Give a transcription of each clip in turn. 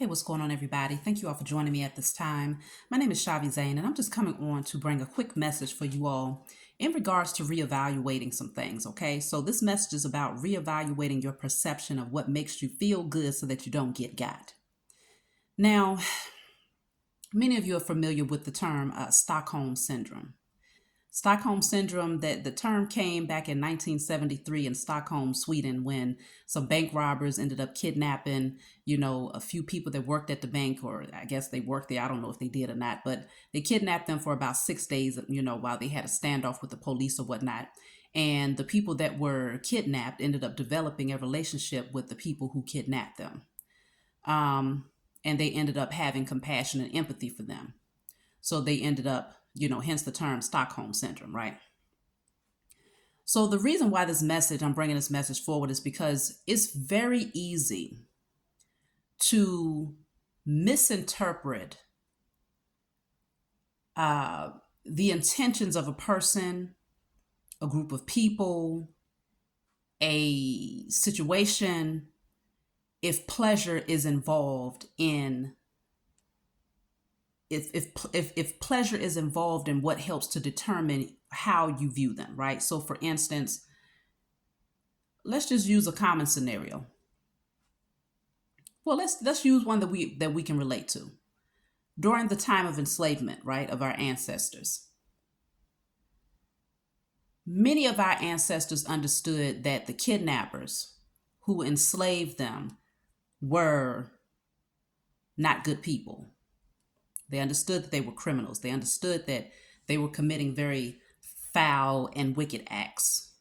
Hey, what's going on, everybody? Thank you all for joining me at this time. My name is Shavi Zane, and I'm just coming on to bring a quick message for you all in regards to reevaluating some things, okay? So this message is about reevaluating your perception of what makes you feel good so that you don't get got. Now, many of you are familiar with the term Stockholm Syndrome. Stockholm Syndrome, that the term came back in 1973 in Stockholm, Sweden, when some bank robbers ended up kidnapping, a few people that worked at the bank, or I guess they worked there. I don't know if they did or not, but they kidnapped them for about 6 days, while they had a standoff with the police or whatnot. And the people that were kidnapped ended up developing a relationship with the people who kidnapped them. And they ended up having compassion and empathy for them. So they ended up, hence the term Stockholm Syndrome, right? So the reason why I'm bringing this message forward is because it's very easy to misinterpret the intentions of a person, a group of people, a situation, if pleasure is involved in if pleasure is involved in what helps to determine how you view them, right? So for instance, let's just use a common scenario. Well, let's use one that we can relate to. During the time of enslavement, right, of our ancestors. Many of our ancestors understood that the kidnappers who enslaved them were not good people. They understood that they were criminals. They understood that they were committing very foul and wicked acts.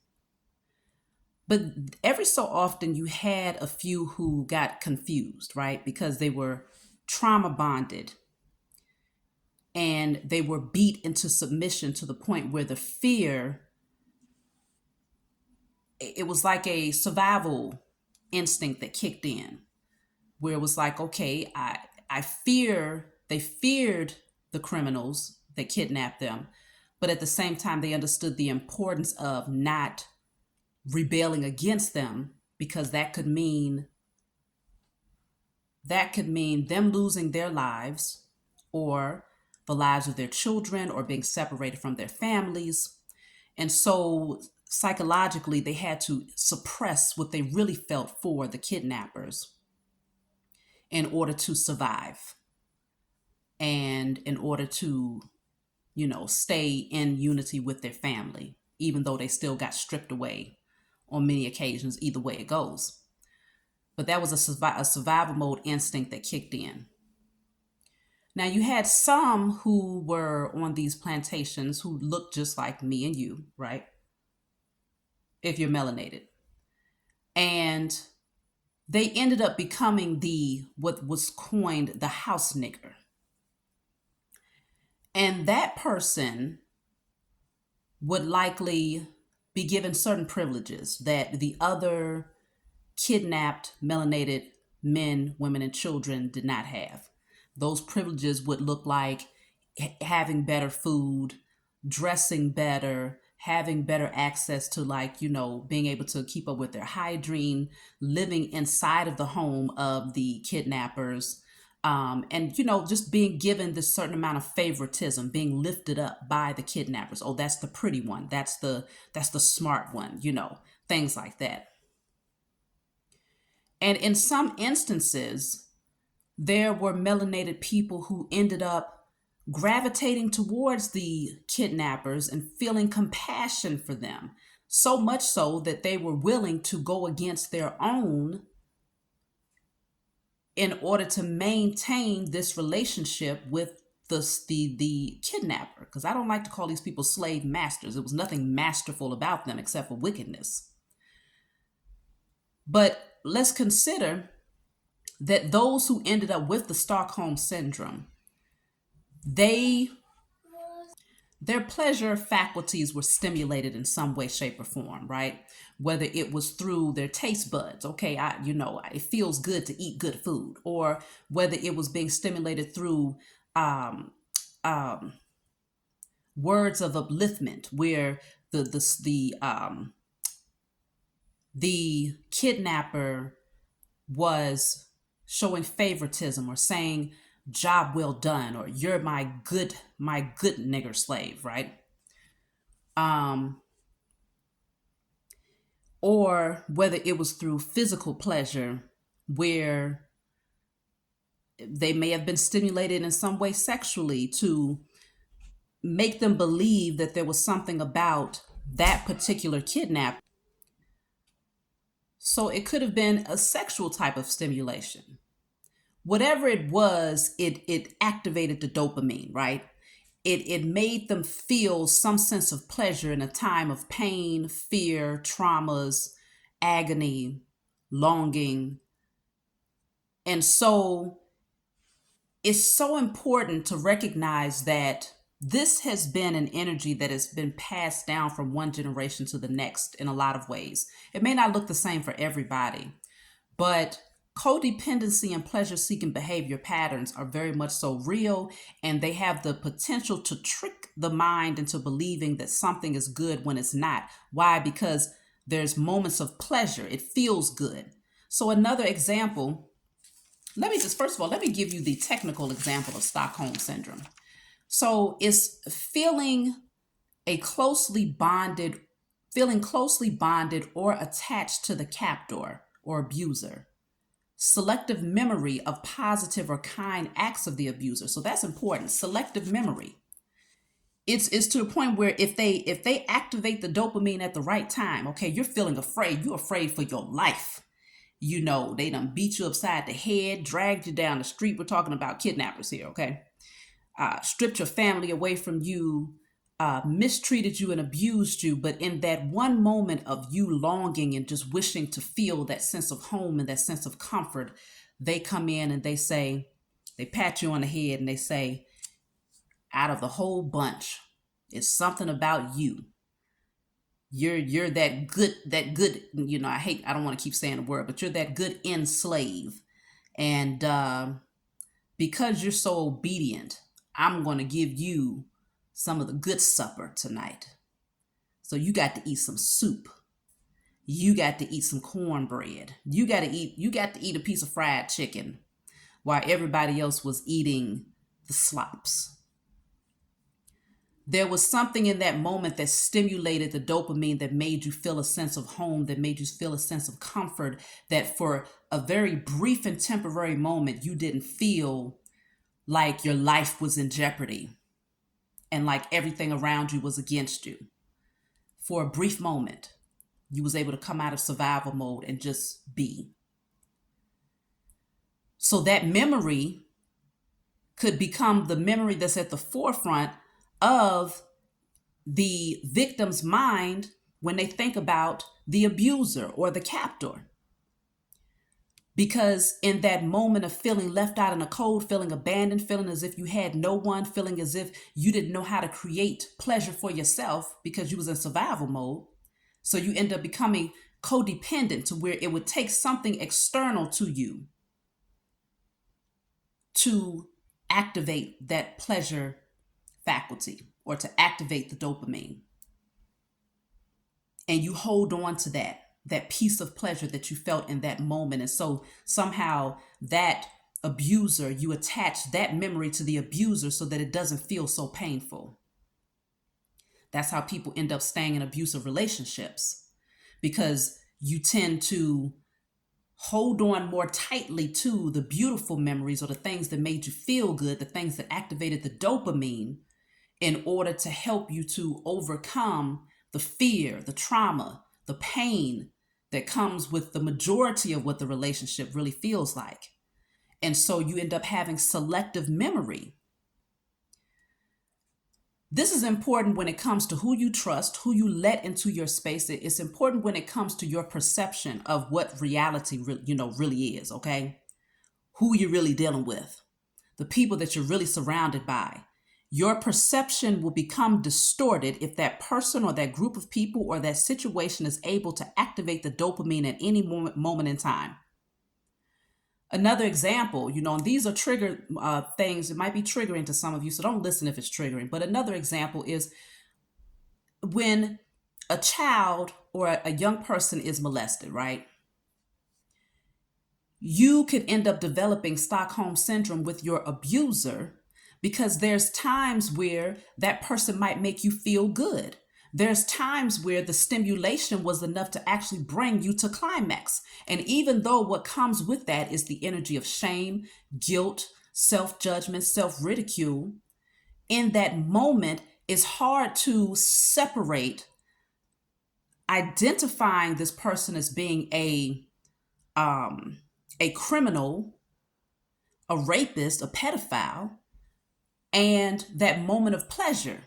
But every so often you had a few who got confused, right? Because they were trauma bonded and they were beat into submission to the point where the fear, it was like a survival instinct that kicked in, where it was like, okay, they feared the criminals that kidnapped them, but at the same time, they understood the importance of not rebelling against them, because that could mean them losing their lives or the lives of their children or being separated from their families. And so psychologically, they had to suppress what they really felt for the kidnappers in order to survive and in order to, stay in unity with their family, even though they still got stripped away on many occasions, either way it goes. But that was a survival mode instinct that kicked in. Now, you had some who were on these plantations who looked just like me and you, right? If you're melanated. And they ended up becoming what was coined the house nigger. And that person would likely be given certain privileges that the other kidnapped melanated men, women, and children did not have. Those privileges would look like having better food, dressing better, having better access to being able to keep up with their hygiene, living inside of the home of the kidnappers, and just being given this certain amount of favoritism, being lifted up by the kidnappers. Oh, that's the pretty one. That's the smart one. Things like that. And in some instances, there were melanated people who ended up gravitating towards the kidnappers and feeling compassion for them, so much so that they were willing to go against their own in order to maintain this relationship with the kidnapper. Because I don't like to call these people slave masters. There was nothing masterful about them except for wickedness. But let's consider that those who ended up with the Stockholm Syndrome, their pleasure faculties were stimulated in some way, shape, or form, right? Whether it was through their taste buds, okay, it feels good to eat good food, or whether it was being stimulated through words of upliftment, where the kidnapper was showing favoritism or saying job well done or you're my good nigger slave, right? Um, or whether it was through physical pleasure where they may have been stimulated in some way sexually to make them believe that there was something about that particular kidnap. So it could have been a sexual type of stimulation. Whatever it was, it activated the dopamine, right? It made them feel some sense of pleasure in a time of pain, fear, traumas, agony, longing. And so it's so important to recognize that this has been an energy that has been passed down from one generation to the next in a lot of ways. It may not look the same for everybody, but codependency and pleasure seeking behavior patterns are very much so real, and they have the potential to trick the mind into believing that something is good when it's not. Why? Because there's moments of pleasure, it feels good. So, another example, first of all, let me give you the technical example of Stockholm Syndrome. So, it's a closely bonded, feeling closely bonded or attached to the captor or abuser. Selective memory of positive or kind acts of the abuser. So that's important. Selective memory. It's to the point where if they activate the dopamine at the right time, okay, you're feeling afraid. You're afraid for your life. You know, they done beat you upside the head, dragged you down the street. We're talking about kidnappers here, okay? Stripped your family away from you, mistreated you and abused you. But in that one moment of you longing and just wishing to feel that sense of home and that sense of comfort, they come in and they pat you on the head and they say, out of the whole bunch, it's something about you. You're that good, I don't want to keep saying the word, but you're that good enslave. And because you're so obedient, I'm going to give you some of the good supper tonight. So you got to eat some soup. You got to eat some cornbread. You got to eat a piece of fried chicken while everybody else was eating the slops. There was something in that moment that stimulated the dopamine that made you feel a sense of home, that made you feel a sense of comfort, that for a very brief and temporary moment, you didn't feel like your life was in jeopardy and like everything around you was against you. For a brief moment, you was able to come out of survival mode and just be. So that memory could become the memory that's at the forefront of the victim's mind when they think about the abuser or the captor. Because in that moment of feeling left out in the cold, feeling abandoned, feeling as if you had no one, feeling as if you didn't know how to create pleasure for yourself because you was in survival mode. So you end up becoming codependent to where it would take something external to you to activate that pleasure faculty or to activate the dopamine. And you hold on to that piece of pleasure that you felt in that moment. And so somehow that abuser, you attach that memory to the abuser so that it doesn't feel so painful. That's how people end up staying in abusive relationships, because you tend to hold on more tightly to the beautiful memories or the things that made you feel good, the things that activated the dopamine, in order to help you to overcome the fear, the trauma, the pain that comes with the majority of what the relationship really feels like. And so you end up having selective memory. This is important when it comes to who you trust, who you let into your space. It's important when it comes to your perception of what reality really is, okay? Who you're really dealing with, the people that you're really surrounded by. Your perception will become distorted if that person or that group of people or that situation is able to activate the dopamine at any moment in time. Another example, and these are trigger things. It might be triggering to some of you, so don't listen if it's triggering. But another example is when a child or a young person is molested, right? you could end up developing Stockholm syndrome with your abuser because there's times where that person might make you feel good. There's times where the stimulation was enough to actually bring you to climax. And even though what comes with that is the energy of shame, guilt, self judgment, self ridicule, in that moment, it's hard to separate identifying this person as being a criminal, a rapist, a pedophile, and that moment of pleasure.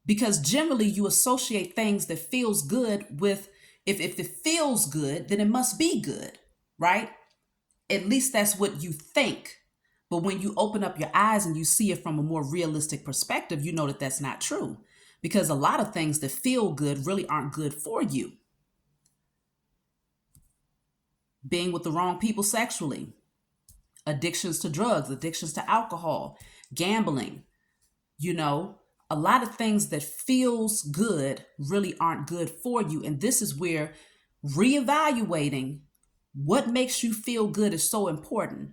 Because generally you associate things that feels good with, if it feels good, then it must be good, right? At least that's what you think. But when you open up your eyes and you see it from a more realistic perspective, you know that that's not true. Because a lot of things that feel good really aren't good for you. Being with the wrong people sexually, addictions to drugs, addictions to alcohol, gambling, you know, a lot of things that feels good really aren't good for you. And this is where reevaluating what makes you feel good is so important.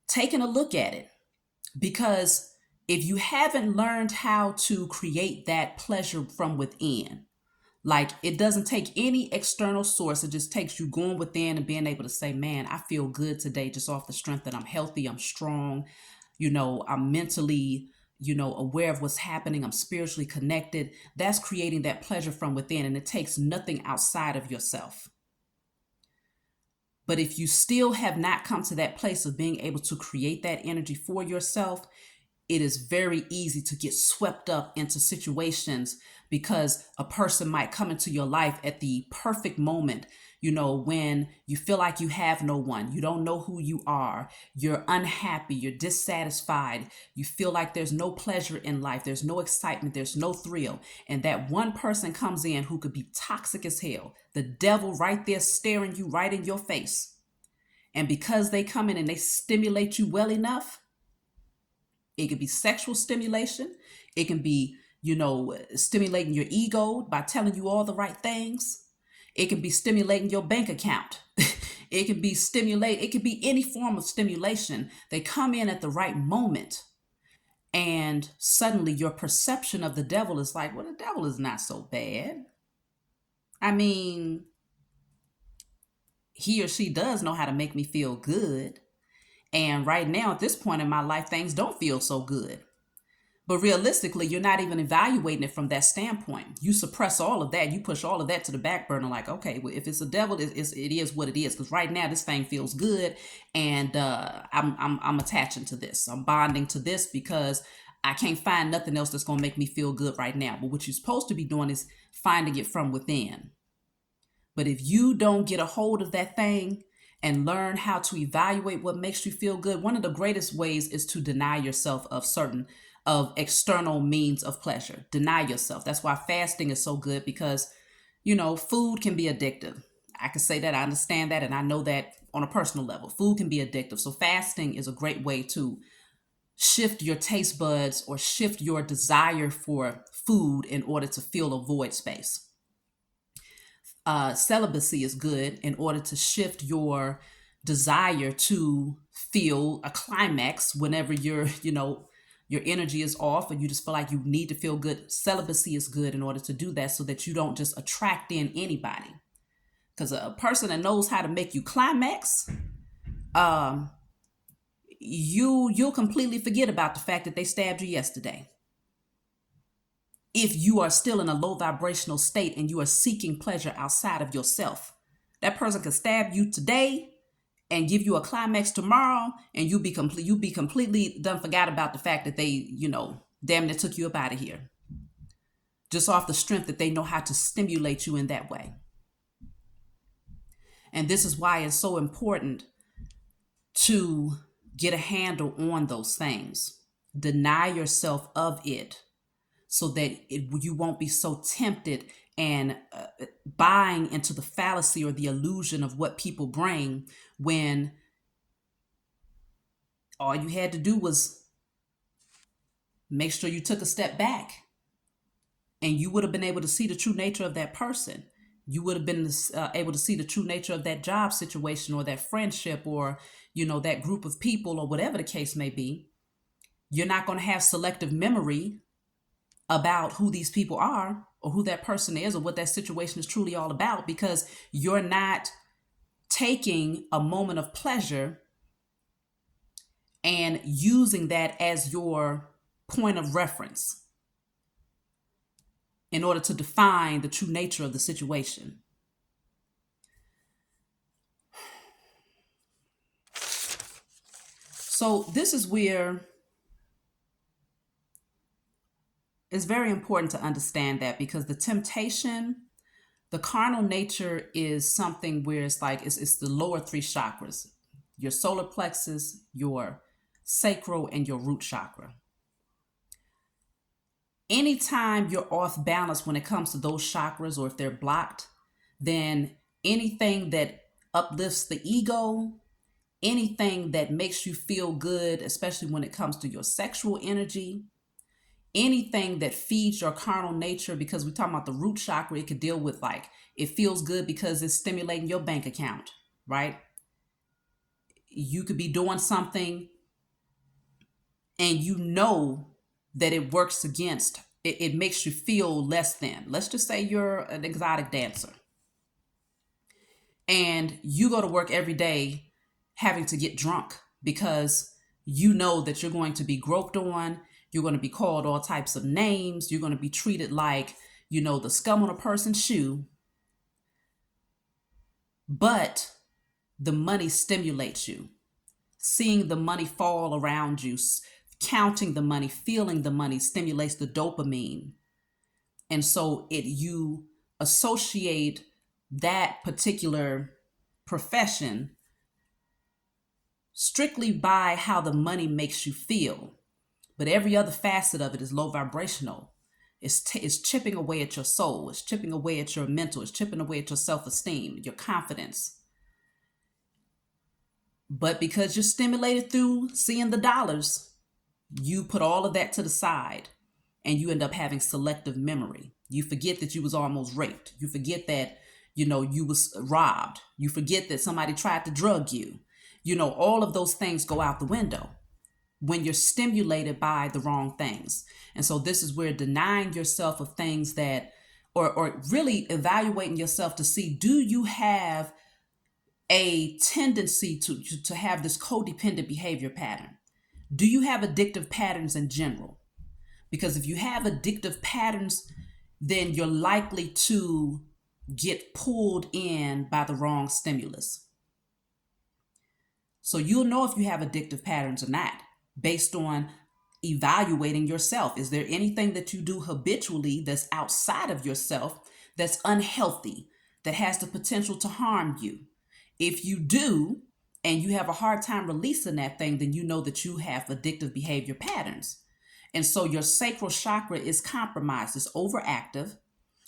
Taking a look at it, because if you haven't learned how to create that pleasure from within, like it doesn't take any external source. It just takes you going within and being able to say, man, I feel good today just off the strength that I'm healthy, I'm strong, I'm mentally, aware of what's happening, I'm spiritually connected. That's creating that pleasure from within, and it takes nothing outside of yourself. But if you still have not come to that place of being able to create that energy for yourself, it is very easy to get swept up into situations because a person might come into your life at the perfect moment, when you feel like you have no one, you don't know who you are, you're unhappy, you're dissatisfied, you feel like there's no pleasure in life, there's no excitement, there's no thrill. And that one person comes in who could be toxic as hell, the devil right there staring you right in your face. And because they come in and they stimulate you well enough, it could be sexual stimulation. It can be, stimulating your ego by telling you all the right things. It can be stimulating your bank account. It can be any form of stimulation. They come in at the right moment. And suddenly your perception of the devil is like, well, the devil is not so bad. I mean, he or she does know how to make me feel good. And right now, at this point in my life, things don't feel so good. But realistically, you're not even evaluating it from that standpoint. You suppress all of that. You push all of that to the back burner. Like, okay, well, if it's a devil, it is what it is. Because right now, this thing feels good, and I'm attaching to this. I'm bonding to this because I can't find nothing else that's gonna make me feel good right now. But what you're supposed to be doing is finding it from within. But if you don't get a hold of that thing and learn how to evaluate what makes you feel good, one of the greatest ways is to deny yourself of external means of pleasure. Deny yourself. That's why fasting is so good, because food can be addictive. I can say that, I understand that, and I know that on a personal level. Food can be addictive. So fasting is a great way to shift your taste buds or shift your desire for food in order to fill a void space. Celibacy is good in order to shift your desire to feel a climax whenever your energy is off, or you just feel like you need to feel good. Celibacy is good in order to do that, so that you don't just attract in anybody. Because a person that knows how to make you climax, you'll completely forget about the fact that they stabbed you yesterday. If you are still in a low vibrational state and you are seeking pleasure outside of yourself, that person could stab you today and give you a climax tomorrow, and you be completely done forgot about the fact that they, damn near took you up out of here. Just off the strength that they know how to stimulate you in that way. And this is why it's so important to get a handle on those things. Deny yourself of it, so that you won't be so tempted and buying into the fallacy or the illusion of what people bring, when all you had to do was make sure you took a step back, and you would have been able to see the true nature of that person. You would have been able to see the true nature of that job situation or that friendship or, that group of people or whatever the case may be. You're not going to have selective memory about who these people are or who that person is or what that situation is truly all about, because you're not taking a moment of pleasure and using that as your point of reference in order to define the true nature of the situation. So this is where it's very important to understand that, because the temptation, the carnal nature is something where it's like it's the lower three chakras, your solar plexus, your sacral, and your root chakra. Anytime you're off balance when it comes to those chakras, or if they're blocked, then anything that uplifts the ego, anything that makes you feel good, especially when it comes to your sexual energy, anything that feeds your carnal nature, because we're talking about the root chakra, it could deal with, like, it feels good because it's stimulating your bank account, right? You could be doing something and that it works against, it makes you feel less than. Let's just say you're an exotic dancer and you go to work every day having to get drunk because you know that you're going to be groped on, you're going to be called all types of names, you're going to be treated like, the scum on a person's shoe. But the money stimulates you. Seeing the money fall around you, counting the money, feeling the money stimulates the dopamine. And so you associate that particular profession strictly by how the money makes you feel. But every other facet of it is low vibrational. It's chipping away at your soul. It's chipping away at your mental. It's chipping away at your self-esteem, your confidence. But because you're stimulated through seeing the dollars, you put all of that to the side and you end up having selective memory. You forget that you was almost raped. You forget that, you was robbed. You forget that somebody tried to drug you. All of those things go out the window when you're stimulated by the wrong things. And so this is where denying yourself of things that, or really evaluating yourself to see, do you have a tendency to have this codependent behavior pattern? Do you have addictive patterns in general? Because if you have addictive patterns, then you're likely to get pulled in by the wrong stimulus. So you'll know if you have addictive patterns or not based on evaluating yourself. Is there anything that you do habitually that's outside of yourself that's unhealthy, that has the potential to harm you? If you do, and you have a hard time releasing that thing, then you know that you have addictive behavior patterns. And so your sacral chakra is compromised, it's overactive.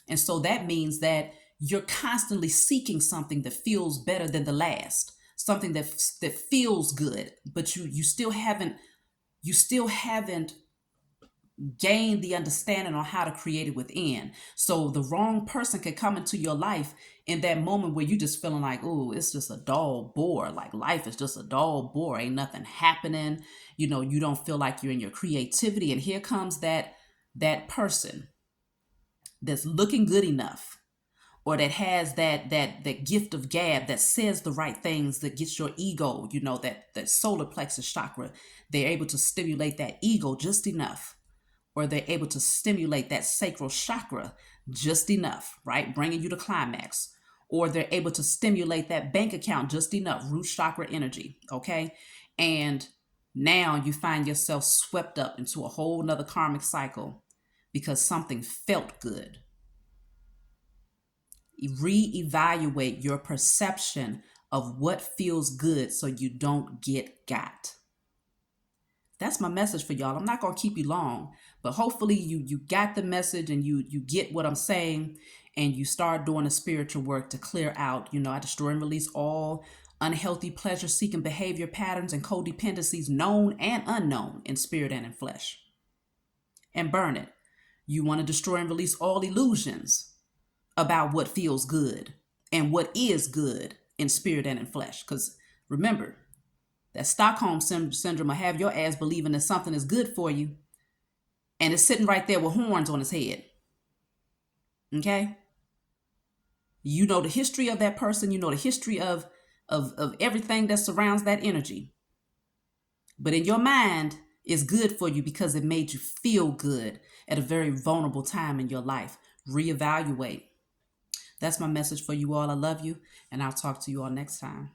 And so that means that you're constantly seeking something that feels better than the last, something that feels good, but you still haven't gained the understanding on how to create it within. So the wrong person can come into your life in that moment where you just feeling like, oh, it's just a dull bore. Like life is just a dull bore. Ain't nothing happening. You don't feel like you're in your creativity. And here comes that person that's looking good enough, or that has that gift of gab, that says the right things, that gets your ego, that solar plexus chakra. They're able to stimulate that ego just enough, or they're able to stimulate that sacral chakra just enough, right? Bringing you to climax. Or they're able to stimulate that bank account just enough, root chakra energy, okay? And now you find yourself swept up into a whole nother karmic cycle because something felt good. Reevaluate your perception of what feels good so you don't get got. That's my message for y'all. I'm not going to keep you long, but hopefully you got the message and you get what I'm saying, and you start doing the spiritual work to clear out, I destroy and release all unhealthy pleasure-seeking behavior patterns and codependencies, known and unknown, in spirit and in flesh, and burn it. You want to destroy and release all illusions about what feels good and what is good in spirit and in flesh. Because remember, that Stockholm syndrome will have your ass believing that something is good for you and it's sitting right there with horns on its head. Okay? You know the history of that person. You know the history of everything that surrounds that energy. But in your mind, it's good for you because it made you feel good at a very vulnerable time in your life. Reevaluate. That's my message for you all. I love you, and I'll talk to you all next time.